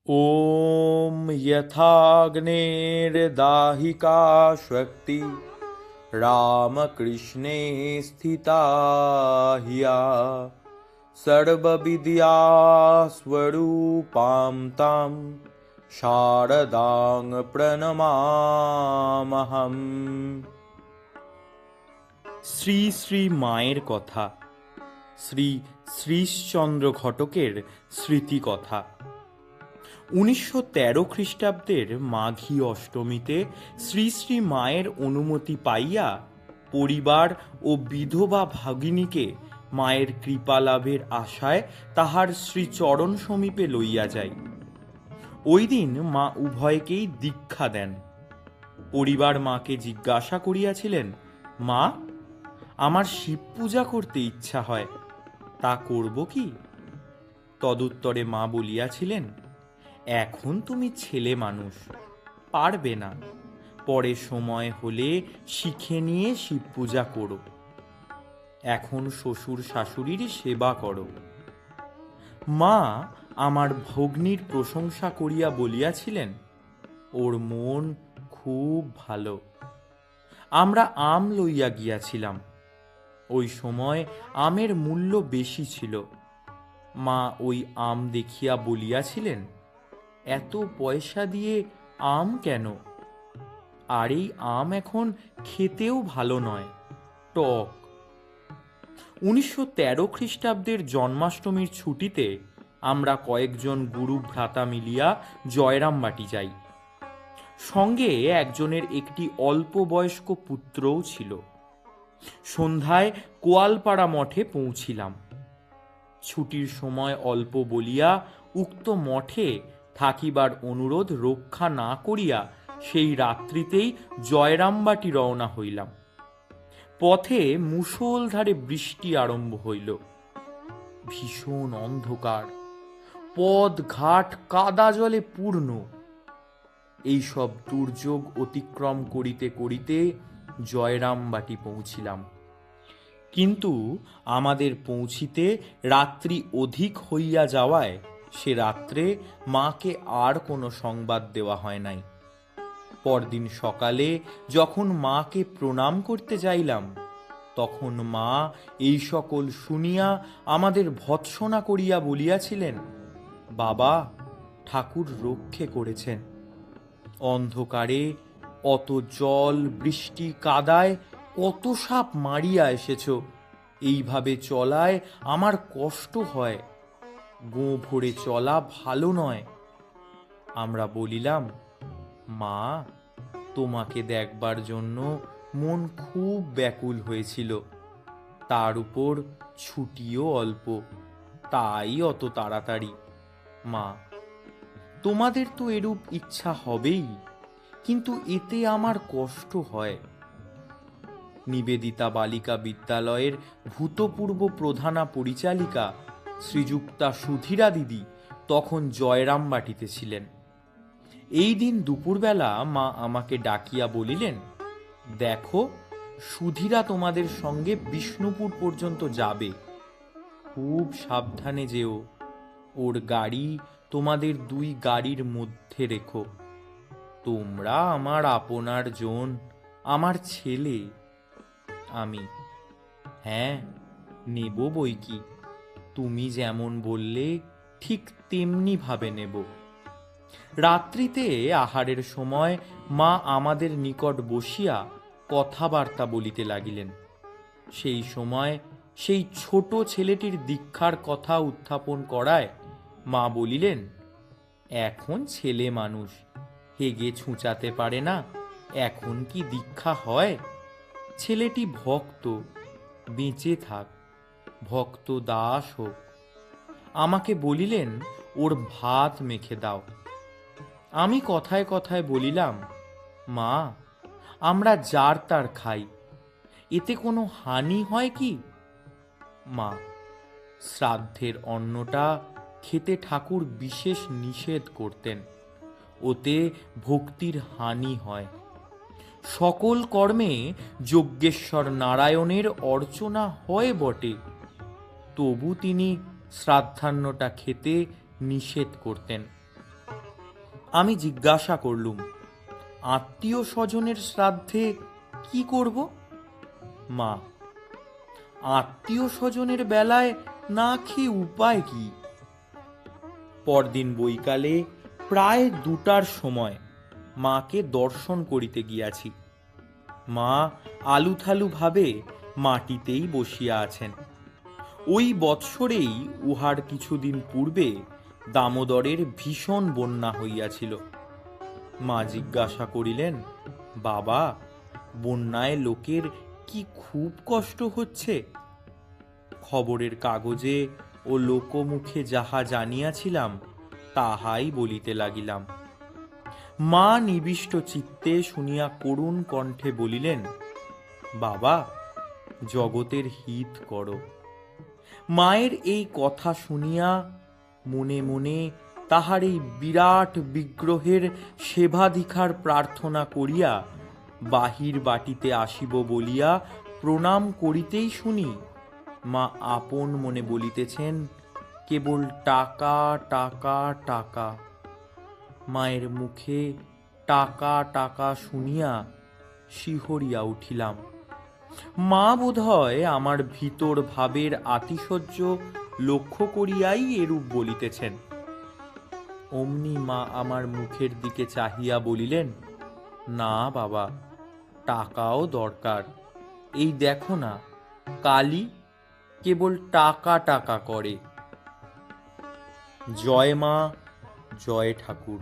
ॐ यथाग्नेर्दाहिका शक्ति रामकृष्णे स्थिता ह्या सर्वविद्यास्वरूपां तां शारदां प्रणमामहम्। শ্রী শ্রী মায়ের কথা, শ্রী শ্রীশচন্দ্র ঘটকের স্মৃতি কথা। 1913 খ্রিস্টাব্দের মাঘী অষ্টমীতে শ্রী শ্রী মায়ের অনুমতি পাইয়া পরিবার ও বিধবা ভাগিনীকে মায়ের কৃপা লাভের আশায় তাহার শ্রীচরণ সমীপে লইয়া যাই। ওই দিন মা উভয়কেই দীক্ষা দেন। পরিবার মাকে জিজ্ঞাসা করিয়াছিলেন, মা, আমার শিব পূজা করতে ইচ্ছা হয়, তা করব কি? তদুত্তরে মা বলিয়াছিলেন, এখন তুমি ছেলে মানুষ, পারবে না, পরে সময় হলে শিখে নিয়ে শিব পূজা করো, এখন শ্বশুর শাশুড়ির সেবা করো। মা আমার ভগ্নীর প্রশংসা করিয়া বলিয়াছিলেন, ওর মন খুব ভালো। আমরা আম লইয়া গিয়াছিলাম। ওই সময় আমের মূল্য বেশি ছিল। মা ওই আম দেখিয়া বলিয়াছিলেন, এত পয়সা দিয়ে আম কেন? আর এই আম এখন খেতেও ভালো নয়, টক। 1913 খ্রিস্টাব্দের জন্মাষ্টমীর ছুটিতে আমরা কয়েকজন গুরু ভ্রাতা মিলিয়া জয়রামবাটি যাই। সঙ্গে একজনের একটি অল্প বয়স্ক পুত্রও ছিল। সন্ধ্যায় কোয়ালপাড়া মঠে পৌঁছিলাম। ছুটির সময় অল্প বলিয়া উক্ত মঠে থাকিবার অনুরোধ রক্ষা না করিয়া সেই রাত্রিতেই জয়রামবাটি রওনা হইলাম। পথে মুষলধারে বৃষ্টি আরম্ভ হইল। ভীষণ অন্ধকার, পথ ঘাট কাদা জলে পূর্ণ। এইসব দুর্যোগ অতিক্রম করিতে করিতে জয়রামবাটি পৌঁছিলাম। কিন্তু আমাদের পৌঁছিতে রাত্রি অধিক হইয়া যাওয়ায় সে রাত্রে মাকে আর কোনো সংবাদ দেওয়া হয় নাই। পরদিন সকালে যখন মাকে প্রণাম করতে যাইলাম, তখন মা এই সকল শুনিয়া আমাদের ভৎসনা করিয়া বলিয়াছিলেন, বাবা, ঠাকুর রক্ষে করেছেন। অন্ধকারে অত জল, বৃষ্টি, কাদায় কত সাপ মারিয়া এসেছ, এইভাবে চলায় আমার কষ্ট হয়, গো ভরে চলা ভালো নয়। আমরা বলিলাম, মা, তোমাকে দেখবার জন্য মন খুব ব্যাকুল হয়েছিল, তার উপর ছুটিও অল্প, তাই অত তাড়াতাড়ি। মা, তোমাদের তো এরূপ ইচ্ছা হবেই, কিন্তু এতে আমার কষ্ট হয়। নিবেদিতা বালিকা বিদ্যালয়ের ভূতপূর্ব প্রধানা পরিচালিকা শ্রীযুক্তা সুধীরা দিদি তখন জয়রামবাটিতে ছিলেন। এই দিন দুপুরবেলা মা আমাকে ডাকিয়া বলিলেন, দেখো, সুধীরা তোমাদের সঙ্গে বিষ্ণুপুর পর্যন্ত যাবে, খুব সাবধানে যেও, ওর গাড়ি তোমাদের দুই গাড়ির মধ্যে রেখো। তোমরা আমার আপনার জন, আমার ছেলে। আমি, হ্যাঁ, নেব বই কি, তুমি যেমন বললে ঠিক তেমনি ভাবে নেব। রাত্রিতে আহারের সময় মা আমাদের নিকট বসিয়া কথাবার্তা বলিতে লাগিলেন। সেই সময় সেই ছোট ছেলেটির দীক্ষার কথা উত্থাপন করায় মা বলিলেন, এখন ছেলে মানুষ, হেগে ছুঁচাতে পারে না, এখন কি দীক্ষা হয়? ছেলেটি ভক্ত, বেঁচে থাক, ভক্ত দাস হোক। আমাকে বলিলেন, ওর ভাত মেখে দাও। আমি কথায় কথায় বলিলাম, মা, আমরা যার তার খাই, এতে কোনো হানি হয় কি? মা, শ্রাদ্ধের অন্নটা খেতে ঠাকুর বিশেষ নিষেধ করতেন, ওতে ভক্তির হানি হয়। সকল কর্মে যজ্ঞেশ্বর নারায়ণের অর্চনা হয় বটে, তবু তিনি শ্রাদ্ধান্নটা খেতে নিষেধ করতেন। আমি জিজ্ঞাসা করলুম, আত্মীয় স্বজনের শ্রাদ্ধে কি করব? মা, আত্মীয় স্বজনের বেলায় না খেয়ে উপায় কি? পরদিন বৈকালে প্রায় 2টার সময় মাকে দর্শন করিতে গিয়াছি। মা আলুথালু ভাবে মাটিতেই বসিয়া আছেন। ওই বৎসরেই উহার কিছুদিন পূর্বে দামোদরের ভীষণ বন্যা হইয়াছিল। মা জিজ্ঞাসা করিলেন, বাবা, বন্যায় লোকের কি খুব কষ্ট হচ্ছে? খবরের কাগজে ও লোকমুখে যাহা জানিয়াছিলাম তাহাই বলিতে লাগিলাম। মা নিবিষ্ট চিত্তে শুনিয়া করুণ কণ্ঠে বলিলেন, বাবা, জগতের হিত করো। মায়ের এই কথা শুনিয়া মনে মনে তাহার এই বিরাট বিগ্রহের সেবাধিকার প্রার্থনা করিয়া বাহির বাটিতে আসিব বলিয়া প্রণাম করিতেই শুনি মা আপন মনে বলিতেছেন, কেবল টাকা টাকা টাকা। মায়ের মুখে টাকা টাকা শুনিয়া শিহরিয়া উঠিলাম। মা বোধহয় আমার ভিতর ভাবের আতিশয্য লক্ষ্য করিয়াই এরূপ বলিতেছেন। অমনি মা আমার মুখের দিকে চাহিয়া বলিলেন, না বাবা, টাকাও দরকার। এই দেখো না, কালী কেবল টাকা টাকা করে। জয় মা, জয় ঠাকুর।